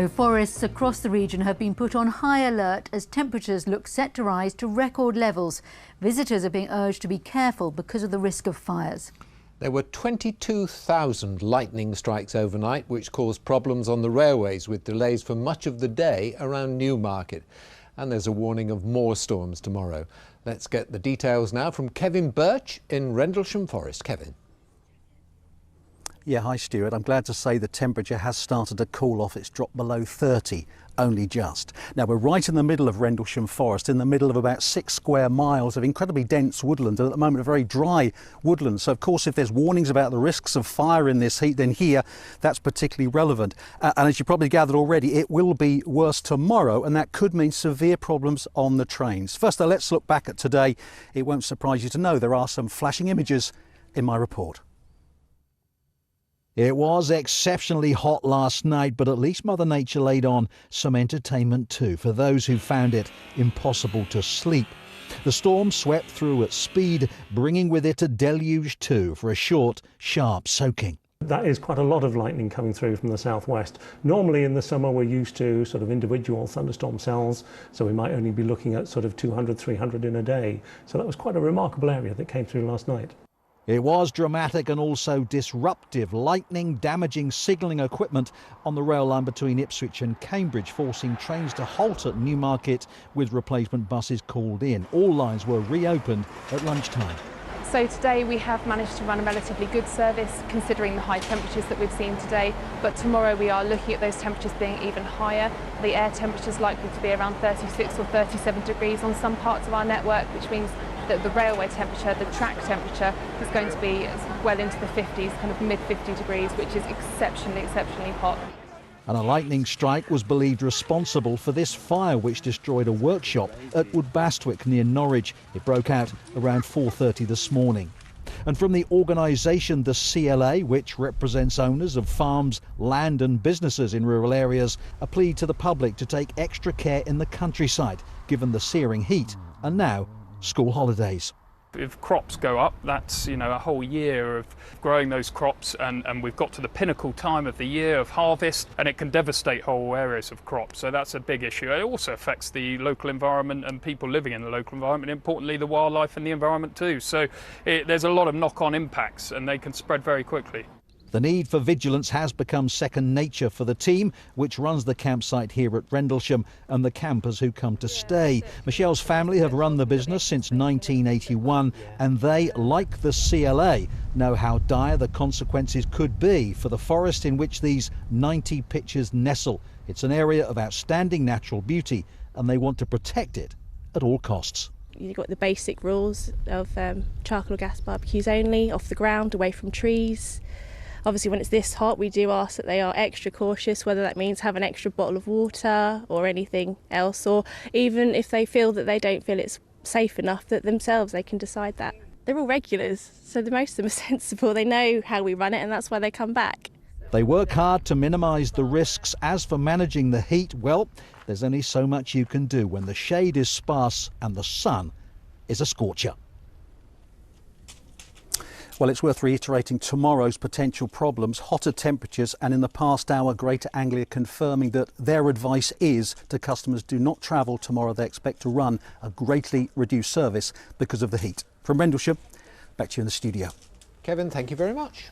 So forests across the region have been put on high alert as temperatures look set to rise to record levels. Visitors are being urged to be careful because of the risk of fires. There were 22,000 lightning strikes overnight, which caused problems on the railways with delays for much of the day around Newmarket. And there's a warning of more storms tomorrow. Let's get the details now from Kevin Burch in Rendlesham Forest. Kevin. Yeah, hi Stuart. I'm glad to say the temperature has started to cool off. It's dropped below 30, only just. Now we're right in the middle of Rendlesham Forest, in the middle of about 6 square miles of incredibly dense woodland, and at the moment a very dry woodland. So of course if there's warnings about the risks of fire in this heat, then here that's particularly relevant. And as you probably gathered already, it will be worse tomorrow, and that could mean severe problems on the trains. First though, let's look back at today. It won't surprise you to know there are some flashing images in my report. It was exceptionally hot last night, but at least Mother Nature laid on some entertainment too for those who found it impossible to sleep. The storm swept through at speed, bringing with it a deluge too for a short, sharp soaking. That is quite a lot of lightning coming through from the southwest. Normally in the summer we're used to sort of individual thunderstorm cells, so we might only be looking at sort of 200, 300 in a day. So that was quite a remarkable area that came through last night. It was dramatic and also disruptive, lightning damaging signalling equipment on the rail line between Ipswich and Cambridge, forcing trains to halt at Newmarket with replacement buses called in. All lines were reopened at lunchtime. So today we have managed to run a relatively good service considering the high temperatures that we've seen today, but tomorrow we are looking at those temperatures being even higher. The air temperature is likely to be around 36 or 37 degrees on some parts of our network, which means that the railway temperature, the track temperature, is going to be well into the 50s, kind of mid-50 degrees, which is exceptionally hot. And a lightning strike was believed responsible for this fire, which destroyed a workshop at Woodbastwick near Norwich. It broke out around 4:30 this morning. And from the organisation the CLA, which represents owners of farms, land and businesses in rural areas, a plea to the public to take extra care in the countryside, given the searing heat and now school holidays. If crops go up, that's a whole year of growing those crops, and we've got to the pinnacle time of the year of harvest, and it can devastate whole areas of crops. So that's a big issue. It also affects the local environment and people living in the local environment, importantly the wildlife and the environment too. So there's a lot of knock-on impacts, and they can spread very quickly. The need for vigilance has become second nature for the team, which runs the campsite here at Rendlesham, and the campers who come to stay. Michelle's family have run the business since 1981, and they, like the CLA, know how dire the consequences could be for the forest in which these 90 pitches nestle. It's an area of outstanding natural beauty, and they want to protect it at all costs. You've got the basic rules of charcoal or gas barbecues only, off the ground, away from trees. Obviously when it's this hot we do ask that they are extra cautious, whether that means have an extra bottle of water or anything else, or even if they feel that they don't feel it's safe enough, that themselves they can decide that. They're all regulars, so the most of them are sensible, they know how we run it and that's why they come back. They work hard to minimise the risks. As for managing the heat, well, there's only so much you can do when the shade is sparse and the sun is a scorcher. Well, it's worth reiterating tomorrow's potential problems, hotter temperatures, and in the past hour, Greater Anglia confirming that their advice is to customers do not travel tomorrow. They expect to run a greatly reduced service because of the heat. From Rendlesham, back to you in the studio. Kevin, thank you very much.